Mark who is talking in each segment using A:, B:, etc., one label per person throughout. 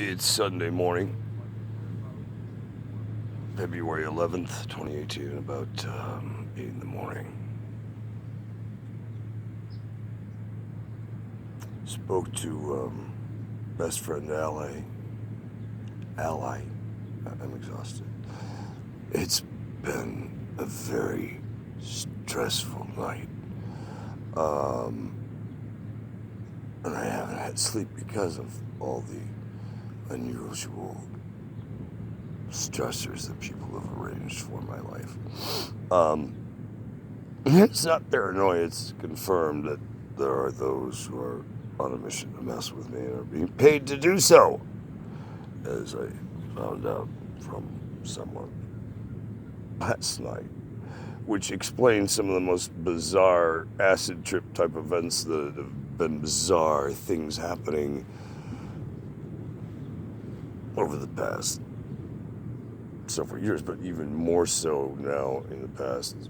A: It's Sunday morning, February 11th, 2018, about 8 in the morning. Spoke to best friend Ally. I'm exhausted. It's been a very stressful night. And I haven't had sleep because of all the unusual stressors that people have arranged for my life. It's not paranoia, it's confirmed that there are those who are on a mission to mess with me and are being paid to do so, as I found out from someone last night, which explains some of the most bizarre acid trip type events that have been bizarre things happening over the past several years, but even more so now in the past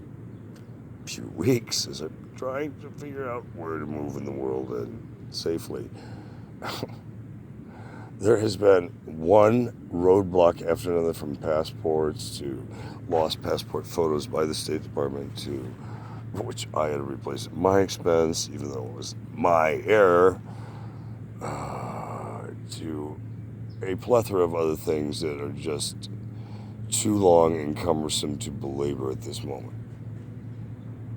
A: few weeks as I'm trying to figure out where to move in the world and safely. There has been one roadblock after another, from passports to lost passport photos by the State Department, to which I had to replace at my expense, even though it was my error, to a plethora of other things that are just too long and cumbersome to belabor at this moment,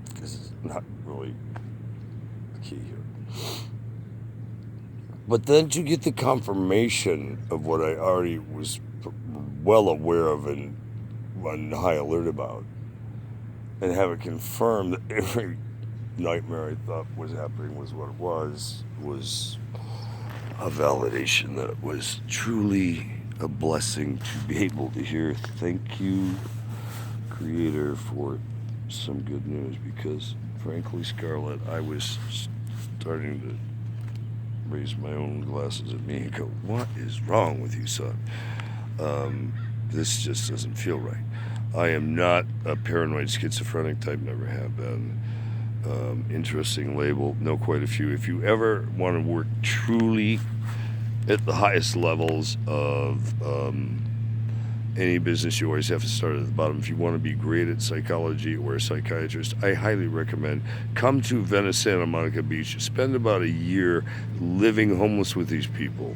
A: because it's not really the key here. But then to get the confirmation of what I already was well aware of and on high alert about, and have it confirmed that every nightmare I thought was happening was what it was a validation that it was truly a blessing to be able to hear thank you, Creator, for some good news, because frankly, Scarlett, I was starting to raise my own glasses at me and go, what is wrong with you, son? This just doesn't feel right. I am not a paranoid schizophrenic type, never have been. Interesting label, know quite a few. If you ever want to work truly at the highest levels of any business, you always have to start at the bottom. If you want to be great at psychology or a psychiatrist, I highly recommend come to Venice, Santa Monica Beach, spend about a year living homeless with these people,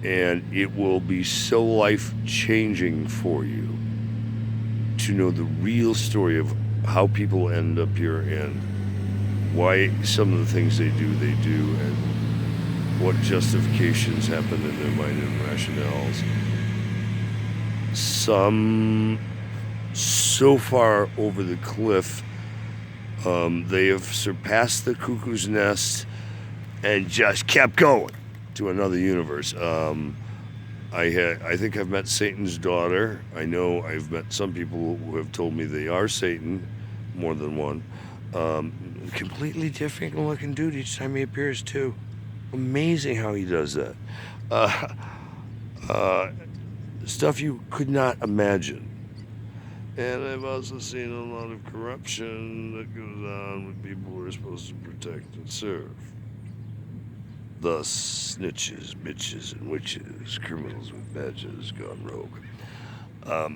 A: and it will be so life-changing for you to know the real story of how people end up here and why some of the things they do, and what justifications happen in their mind and rationales. Some so far over the cliff, they have surpassed the cuckoo's nest and just kept going to another universe. I think I've met Satan's daughter. I know I've met some people who have told me they are Satan, more than one. Completely different looking dude each time he appears too. Amazing how he does that. Stuff you could not imagine. And I've also seen a lot of corruption that goes on with people who are supposed to protect and serve. Thus, snitches, bitches, and witches, criminals with badges gone rogue.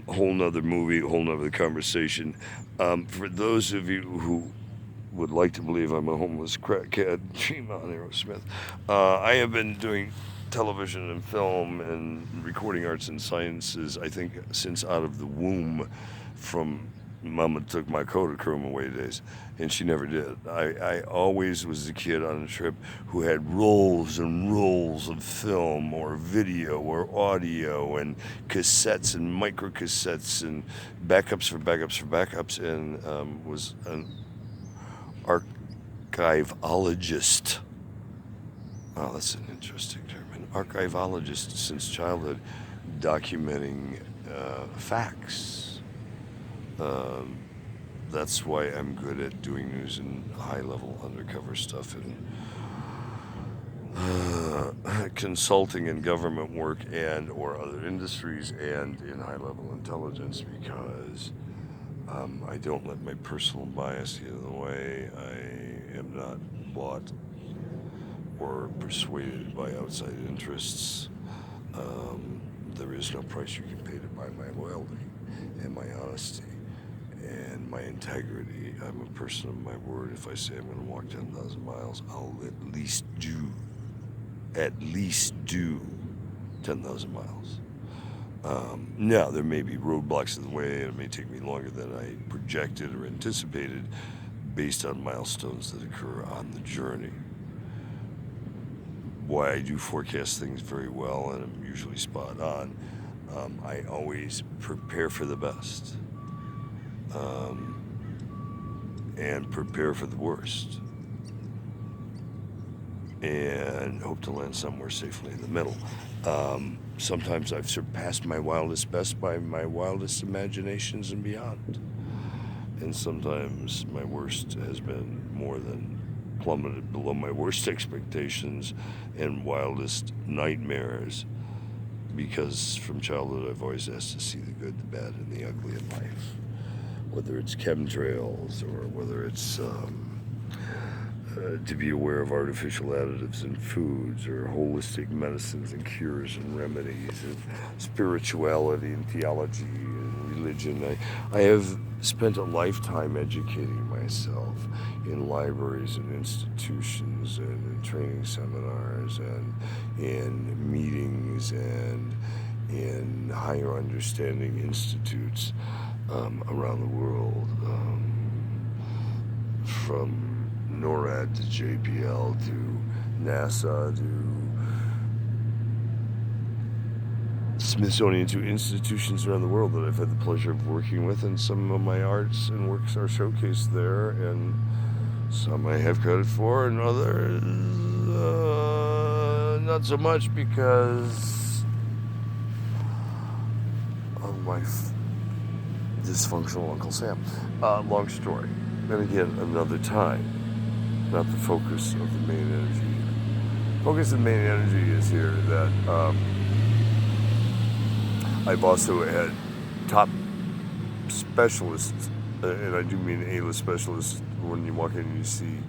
A: Whole nother movie, whole nother conversation. For those of you who would like to believe I'm a homeless crackhead, dream on Aerosmith. I have been doing television and film and recording arts and sciences, I think, since out of the womb, from Mama took my Kodachrome away days, and she never did. I always was a kid on a trip who had rolls and rolls of film or video or audio and cassettes and microcassettes and backups for backups for backups, and was an archivologist. Oh, that's an interesting term. An archivologist since childhood, documenting facts. That's why I'm good at doing news and high-level undercover stuff and consulting in government work and or other industries and in high-level intelligence, because I don't let my personal bias get in the way. I am not bought or persuaded by outside interests. There is no price you can pay to buy my loyalty and my honesty and my integrity. I'm a person of my word. If I say I'm going to walk 10,000 miles, I'll at least do 10,000 miles. Now, there may be roadblocks in the way, and it may take me longer than I projected or anticipated based on milestones that occur on the journey. Why I do forecast things very well, and I'm usually spot on. I always prepare for the best and prepare for the worst, and hope to land somewhere safely in the middle. Sometimes I've surpassed my wildest best by my wildest imaginations and beyond. And sometimes my worst has been more than plummeted below my worst expectations and wildest nightmares, because from childhood I've always asked to see the good, the bad, and the ugly in life. Whether it's chemtrails or whether it's to be aware of artificial additives in foods, or holistic medicines and cures and remedies, and spirituality and theology and religion. I have spent a lifetime educating myself in libraries and institutions and in training seminars and in meetings and in higher understanding institutes around the world, from NORAD to JPL to NASA to Smithsonian, to institutions around the world that I've had the pleasure of working with, and some of my arts and works are showcased there, and some I have credit for, and others not so much because of my dysfunctional Uncle Sam. Long story. And again, another time. Not the focus of the main energy. Focus of the main energy is here that I've also had top specialists, and I do mean A-list specialists. When you walk in and you see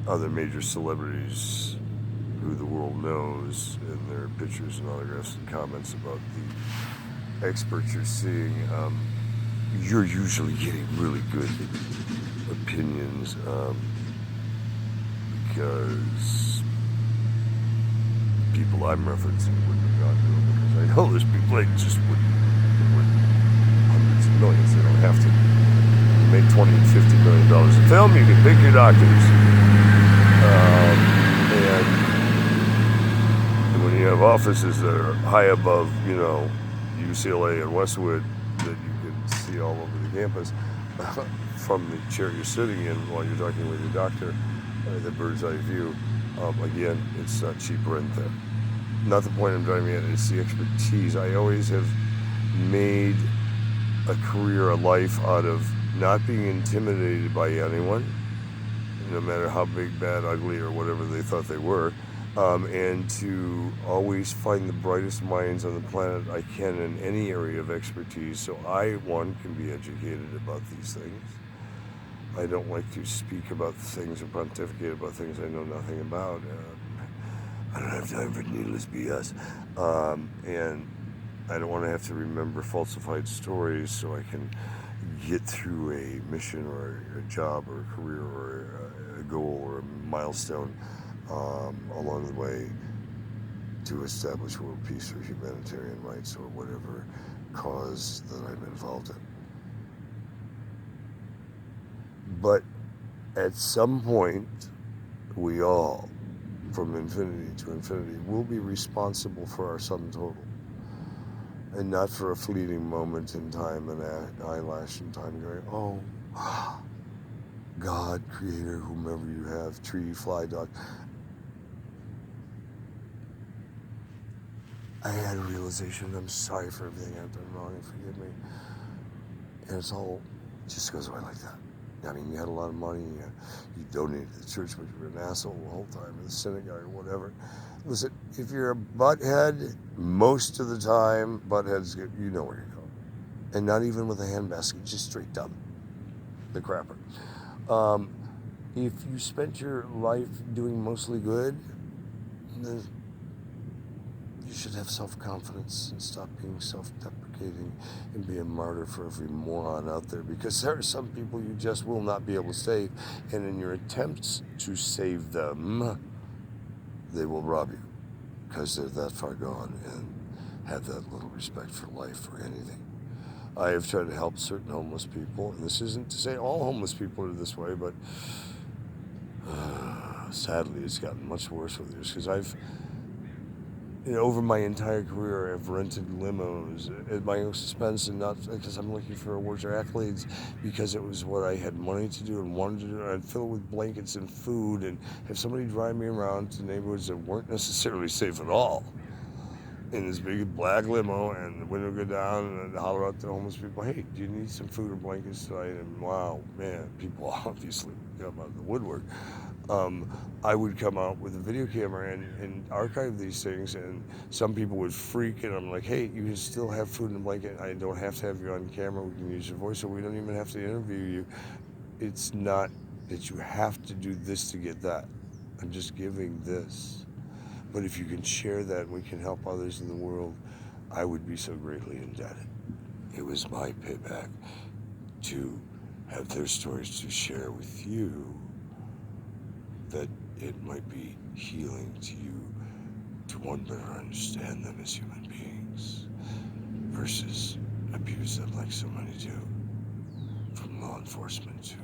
A: other major celebrities who the world knows, and their pictures and autographs and comments about the experts you're seeing, you're usually getting really good opinions, because people I'm referencing wouldn't have gone to them, because I know there's people that just wouldn't hundreds of millions. They don't have to. You make $20 and $50 million a film, you can pick your doctors. And when you have offices that are high above, UCLA and Westwood, that you can see all over the campus from the chair you're sitting in while you're talking with your doctor, the bird's eye view. Again, it's not cheap rent there. Not the point I'm driving at, it's the expertise. I always have made a career, a life out of not being intimidated by anyone, no matter how big, bad, ugly, or whatever they thought they were, and to always find the brightest minds on the planet I can in any area of expertise, so I, one, can be educated about these things. I don't like to speak about things or pontificate about things I know nothing about. I don't have time for needless BS. And I don't want to have to remember falsified stories so I can get through a mission or a job or a career or a goal or a milestone along the way to establish world peace or humanitarian rights or whatever cause that I'm involved in. But at some point, we all, from infinity to infinity, will be responsible for our sum total. And not for a fleeting moment in time, an eyelash in time, going, oh, God, Creator, whomever you have, tree, fly, dog. I had a realization, I'm sorry for everything I've done wrong, and forgive me. And it's all just goes away like that. I mean, you had a lot of money, you donated to the church, but you were an asshole the whole time, or the synagogue, or whatever. Listen, if you're a butthead, most of the time, buttheads, you know where you're going. And not even with a handbasket, just straight dumb. The crapper. If you spent your life doing mostly good, then you're should have self-confidence and stop being self-deprecating and be a martyr for every moron out there, because there are some people you just will not be able to save, and in your attempts to save them, they will rob you because they're that far gone and have that little respect for life or anything. I have tried to help certain homeless people, and this isn't to say all homeless people are this way, but sadly it's gotten much worse with this, because I've, over my entire career, I've rented limos at my own expense, and not because I'm looking for awards or accolades, because it was what I had money to do and wanted to do. And I'd fill it with blankets and food and have somebody drive me around to neighborhoods that weren't necessarily safe at all in this big black limo, and the window go down, and I'd holler out to homeless people, hey, do you need some food or blankets tonight? And wow, man, people obviously come out of the woodwork. I would come out with a video camera and archive these things, and some people would freak, and I'm like, hey, you can still have food and a blanket. I don't have to have you on camera. We can use your voice, or we don't even have to interview you. It's not that you have to do this to get that. I'm just giving this. But if you can share that, we can help others in the world, I would be so greatly indebted. It was my payback to have their stories to share with you, that it might be healing to you to one, better understand them as human beings versus abuse them like so many do, from law enforcement to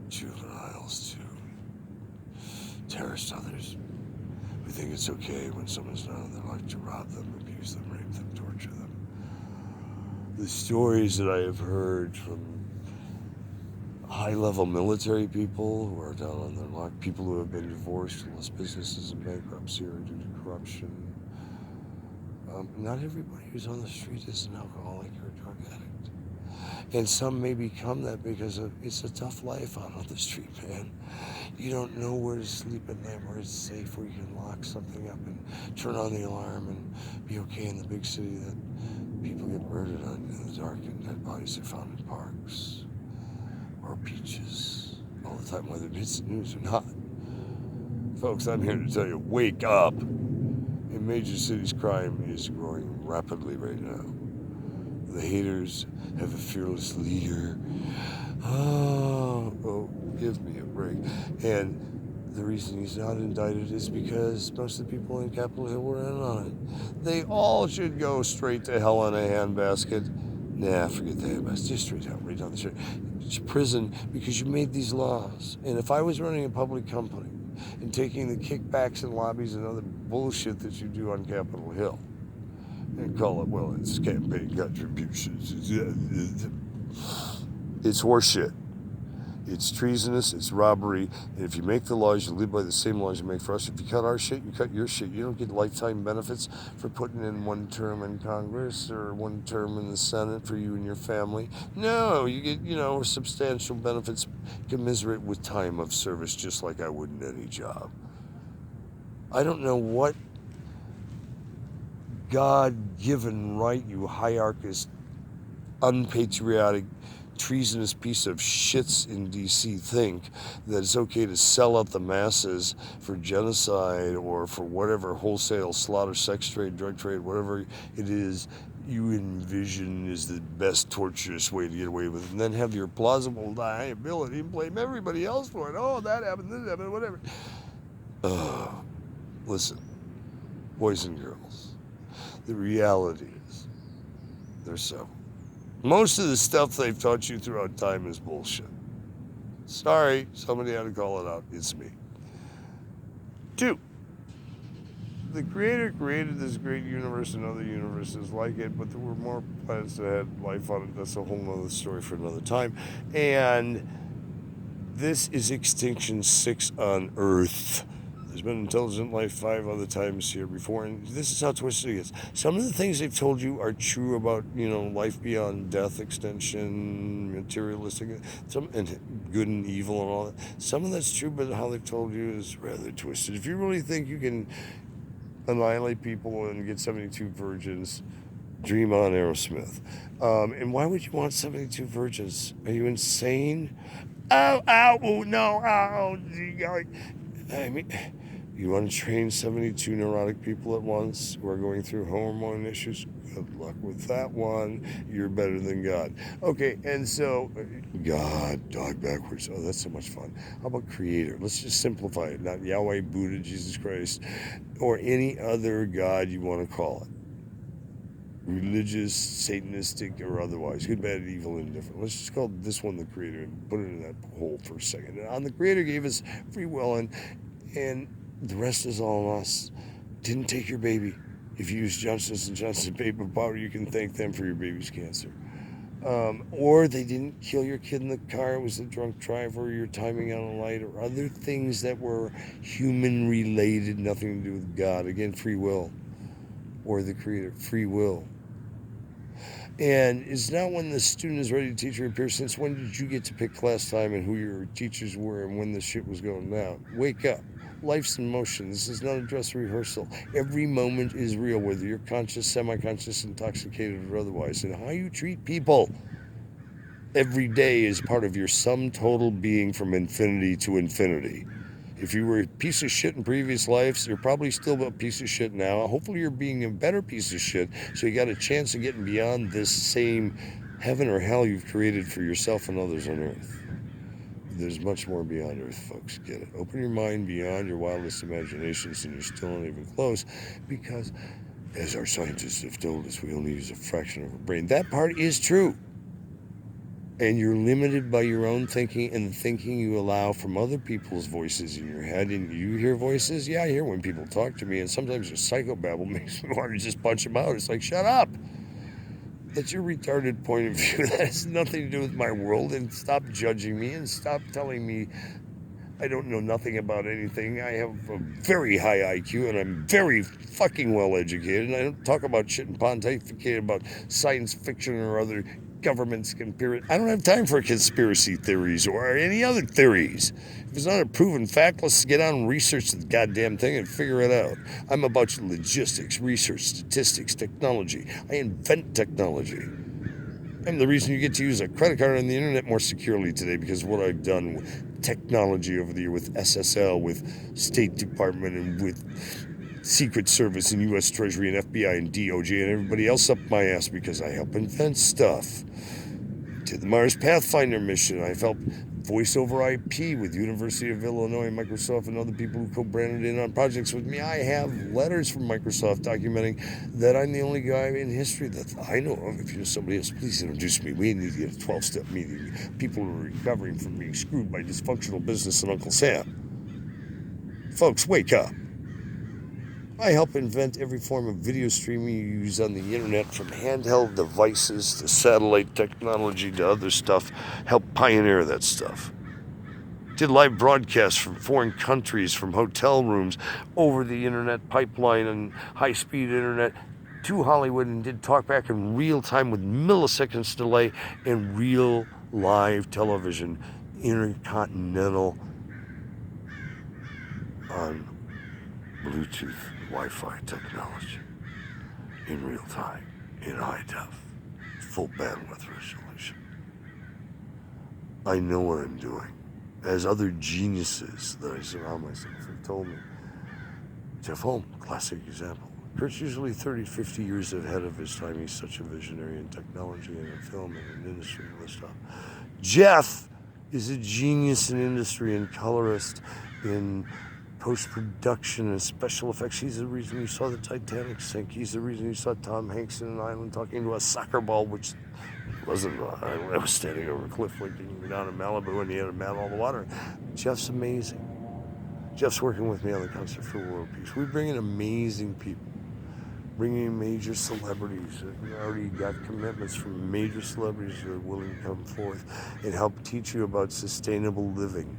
A: juveniles to terrorist others. We think it's okay when someone's not in their life to rob them, abuse them, rape them, torture them. The stories that I have heard from high-level military people who are down on their luck, people who have been divorced, lost businesses in bankruptcy or due to corruption. Not everybody who's on the street is an alcoholic or a drug addict. And some may become that because it's a tough life out on the street, man. You don't know where to sleep at night, where it's safe, where you can lock something up and turn on the alarm and be okay in the big city that people get murdered on in the dark, and dead bodies are found in parks or beaches all the time, whether it's the news or not. Folks, I'm here to tell you, wake up. In major cities, crime is growing rapidly right now. The haters have a fearless leader. Oh, give me a break. And the reason he's not indicted is because most of the people in Capitol Hill were in on it. They all should go straight to hell in a handbasket. Nah, forget the handbasket. Just straight out, right down the street. It's prison because you made these laws. And if I was running a public company and taking the kickbacks and lobbies and other bullshit that you do on Capitol Hill, and call it, well, it's campaign contributions. It's horseshit. It's treasonous, it's robbery, and if you make the laws, you live by the same laws you make for us. If you cut our shit, you cut your shit. You don't get lifetime benefits for putting in one term in Congress or one term in the Senate for you and your family. No, you get, substantial benefits commensurate with time of service, just like I would in any job. I don't know what God-given right you hierarchist, unpatriotic, treasonous piece of shits in D.C. think that it's okay to sell out the masses for genocide or for whatever wholesale slaughter, sex trade, drug trade, whatever it is you envision is the best torturous way to get away with it, and then have your plausible deniability and blame everybody else for it. Oh, that happened, this happened, whatever. Listen, boys and girls, the reality is they're so. Most of the stuff they've taught you throughout time is bullshit. Sorry, somebody had to call it out. It's me. 2, the Creator created this great universe and other universes like it, but there were more planets that had life on it. That's a whole nother story for another time. And this is Extinction 6 on Earth. There's been intelligent life 5 other times here before, and this is how twisted it gets. Some of the things they've told you are true about, life beyond death, extension, materialistic, and good and evil and all that. Some of that's true, but how they've told you is rather twisted. If you really think you can annihilate people and get 72 virgins, dream on, Aerosmith. And why would you want 72 virgins? Are you insane? Oh, no, I mean, You want to train 72 neurotic people at once who are going through hormone issues? Good luck with that one. You're better than God. Okay, and so God, dog backwards. Oh, that's so much fun. How about Creator? Let's just simplify it. Not Yahweh, Buddha, Jesus Christ, or any other God you want to call it. Religious, Satanistic, or otherwise. Good, bad, evil, indifferent. Let's just call this one the Creator and put it in that hole for a second. And the Creator gave us free will, and the rest is all on us. Didn't take your baby. If you use Johnson & Johnson paper powder, you can thank them for your baby's cancer. Or they didn't kill your kid in the car. It was a drunk driver, or your timing on a light, or other things that were human-related, nothing to do with God. Again, free will. Or the Creator, free will. And it's not when the student is ready to teach or appear. Since when did you get to pick class time and who your teachers were and when the shit was going down? Wake up. Life's in motion. This is not a dress rehearsal. Every moment is real, whether you're conscious, semi-conscious, intoxicated, or otherwise. And how you treat people every day is part of your sum total being from infinity to infinity. If you were a piece of shit in previous lives, you're probably still a piece of shit now. Hopefully you're being a better piece of shit, so you got a chance of getting beyond this same heaven or hell you've created for yourself and others on earth. There's much more beyond earth, folks. Get it. Open your mind beyond your wildest imaginations, and you're still not even close, because as our scientists have told us, we only use a fraction of our brain. That part is true. And you're limited by your own thinking and the thinking you allow from other people's voices in your head. And you hear voices? Yeah, I hear when people talk to me, and sometimes their psychobabble makes me want to just punch them out. It's like, shut up. That's your retarded point of view. That has nothing to do with my world. And stop judging me and stop telling me I don't know nothing about anything. I have a very high IQ and I'm very fucking well educated. And I don't talk about shit and pontificate about science fiction or other governments conspiracy. I don't have time for conspiracy theories or any other theories. If it's not a proven fact, let's get on and research the goddamn thing and figure it out. I'm about logistics, research, statistics, technology. I invent technology. I'm the reason you get to use a credit card on the internet more securely today, because of what I've done with technology over the year, with SSL, with State Department, and with Secret Service and U.S. Treasury and FBI and DOJ and everybody else up my ass, because I help invent stuff. Did the Mars Pathfinder mission. I've helped voice over IP with University of Illinois, Microsoft, and other people who co-branded in on projects with me. I have letters from Microsoft documenting that I'm the only guy in history that I know of. If you know somebody else, please introduce me. We need to get a 12-step meeting. People who are recovering from being screwed by dysfunctional business and Uncle Sam. Folks, wake up. I help invent every form of video streaming you use on the internet, from handheld devices to satellite technology to other stuff. Help pioneer that stuff. Did live broadcasts from foreign countries, from hotel rooms, over the internet pipeline and high-speed internet to Hollywood, and did talkback in real time with milliseconds delay and real live television, intercontinental on Bluetooth Wi-Fi technology in real time, in high def, full bandwidth resolution. I know what I'm doing, as other geniuses that I surround myself have told me. Jeff Holm, classic example. Kurt's usually 30, 50 years ahead of his time. He's such a visionary in technology and in film and in industry and this stuff. Jeff is a genius in industry and colorist in post-production and special effects. He's the reason you saw the Titanic sink. He's the reason you saw Tom Hanks in an island talking to a soccer ball, which wasn't an island. I was standing over a cliff looking down in Malibu, and he had to mat all the water. Jeff's amazing. Jeff's working with me on the Concert for World Peace. We bring in amazing people, bringing in major celebrities. We already got commitments from major celebrities that are willing to come forth and help teach you about sustainable living,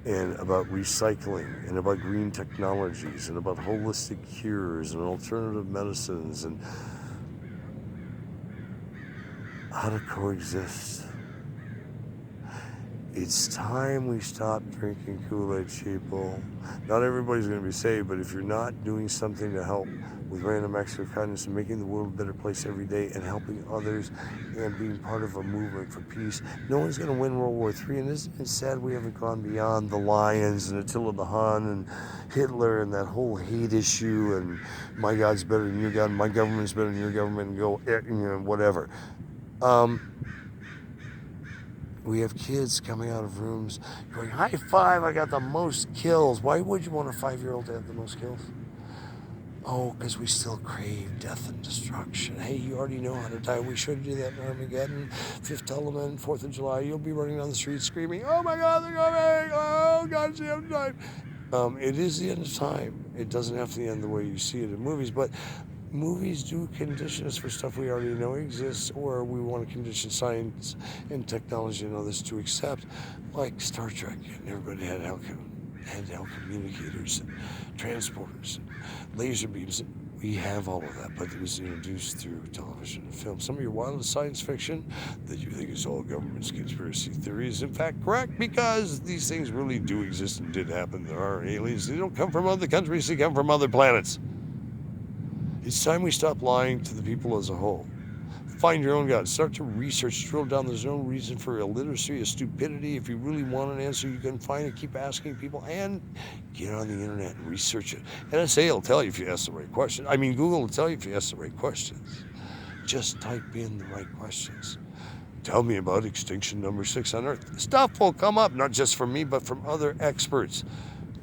A: and about recycling, and about green technologies, and about holistic cures and alternative medicines, and how to coexist. It's time we stop drinking Kool-Aid, people. Not everybody's going to be saved, but if you're not doing something to help with random acts of kindness and making the world a better place every day and helping others and being part of a movement for peace. No one's going to win World War III, and it's sad we haven't gone beyond the Lions and Attila the Hun and Hitler and that whole hate issue and my God's better than your God, my government's better than your government, and go, whatever. We have kids coming out of rooms going, high five, I got the most kills. Why would you want a 5-year-old to have the most kills? Oh, because we still crave death and destruction. Hey, you already know how to die. We should do that in Armageddon, Fifth Element, 4th of July. You'll be running down the street screaming, oh my God, they're coming! Oh God, it's the end of time. It is the end of time. It doesn't have to end the way you see it in movies, but movies do condition us for stuff we already know exists, or we want to condition science and technology and others to accept, like Star Trek. And everybody had handheld communicators and transporters and laser beams. We have all of that, but it was introduced through television and film. Some of your wildest science fiction that you think is all government's conspiracy theory is in fact correct, because these things really do exist and did happen. There are aliens. They don't come from other countries. They come from other planets. It's time we stop lying to the people as a whole. Find your own God. Start to research, drill down. There's no reason for illiteracy or stupidity. If you really want an answer, you can find it. Keep asking people and get on the internet and research it. NSA will tell you if you ask the right question. Google will tell you if you ask the right questions. Just type in the right questions. Tell me about extinction number 6 on Earth. Stuff will come up, not just from me, but from other experts.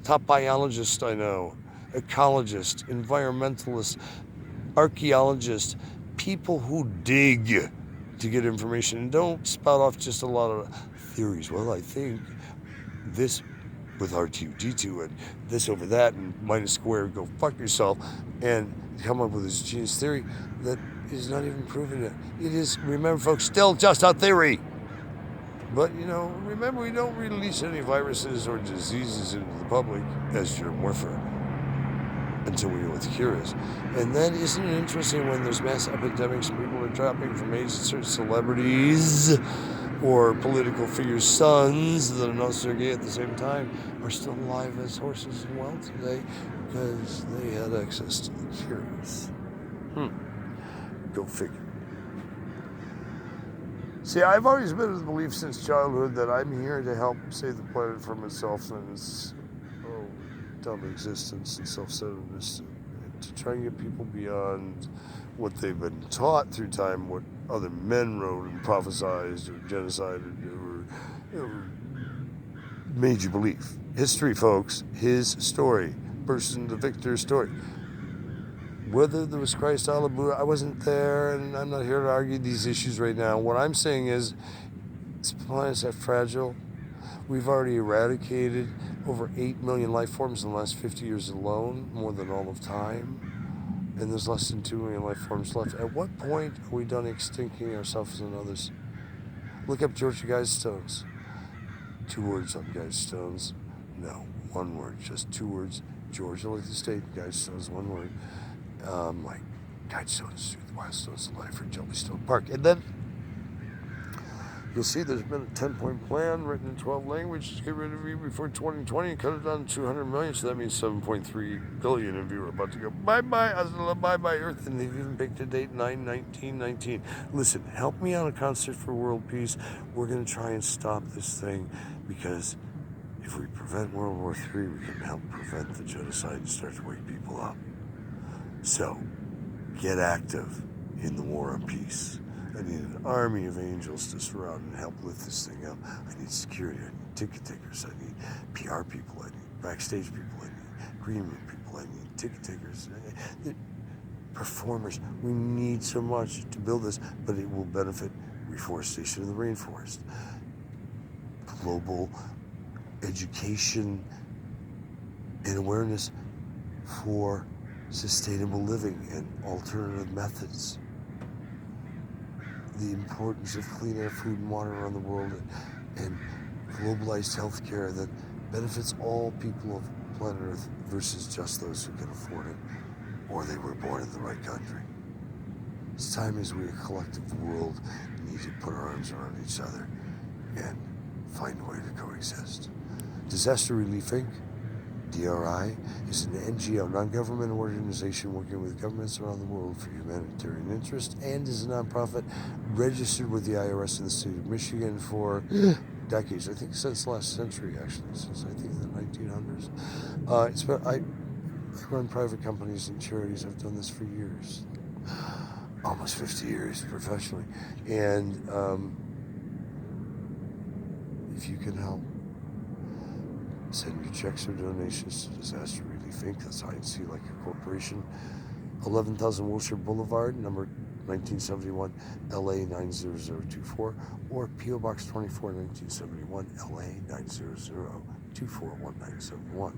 A: Top biologists I know, ecologists, environmentalists, archaeologists, people who dig to get information and don't spout off just a lot of theories. Well, I think this with R2, D2, and this over that, and minus square, go fuck yourself, and come up with this genius theory that is not even proven yet. It is, remember folks, still just a theory. But, remember, we don't release any viruses or diseases into the public as germ warfare until we know what the cure is. And then isn't it interesting when there's mass epidemics and people are dropping from AIDS and certain celebrities or political figures' sons that announce they're gay at the same time are still alive as horses and well today because they had access to the cures. Go figure. See, I've always been of the belief since childhood that I'm here to help save the planet from itself and its dumb existence and self-centeredness, to try and get people beyond what they've been taught through time, what other men wrote and prophesied or genocide or made you believe. History, folks, his story, person, the victor's story. Whether there was Christ, Allah, Buddha, I wasn't there, and I'm not here to argue these issues right now. What I'm saying is, this planet's that fragile. We've already eradicated over 8 million life forms in the last 50 years alone, more than all of time. And there's less than 2 million life forms left. At what point are we done extincting ourselves and others? Look up Georgia Guidestones. 2 words on Guidestones. No, 1 word, just 2 words. Georgia, like the state, Guidestones, 1 word. Like Guidestones through the Wildstones of Life or Jellystone Park. And then you'll see there's been a 10-point plan written in 12 languages to get rid of you before 2020 and cut it down to 200 million. So that means 7.3 billion of you are about to go bye-bye, bye-bye Earth. And they've even picked a date, 9/19/19. Listen, help me on a concert for world peace. We're going to try and stop this thing, because if we prevent World War III, we can help prevent the genocide and start to wake people up. So, get active in the war on peace. I need an army of angels to surround and help lift this thing up. I need security, I need ticket takers, I need PR people, I need backstage people, I need green room people, I need ticket takers, performers. We need so much to build this, but it will benefit reforestation of the rainforest, global education and awareness for sustainable living and alternative methods. The importance of clean air, food, and water around the world, and globalized healthcare that benefits all people of planet Earth versus just those who can afford it, or they were born in the right country. It's time as we, a collective world, need to put our arms around each other and find a way to coexist. Disaster Relief Inc., DRI is an NGO, non-governmental organization working with governments around the world for humanitarian interest, and is a nonprofit registered with the IRS in the state of Michigan for decades. I think since last century, actually, since I think the 1900s. I run private companies and charities. I've done this for years, almost 50 years professionally, and if you can help, send your checks or donations to Disaster Relief Inc. That's INC like a corporation. 11,000 Wilshire Boulevard, number 1971, LA 90024, or PO Box 24, 1971, LA 900241971.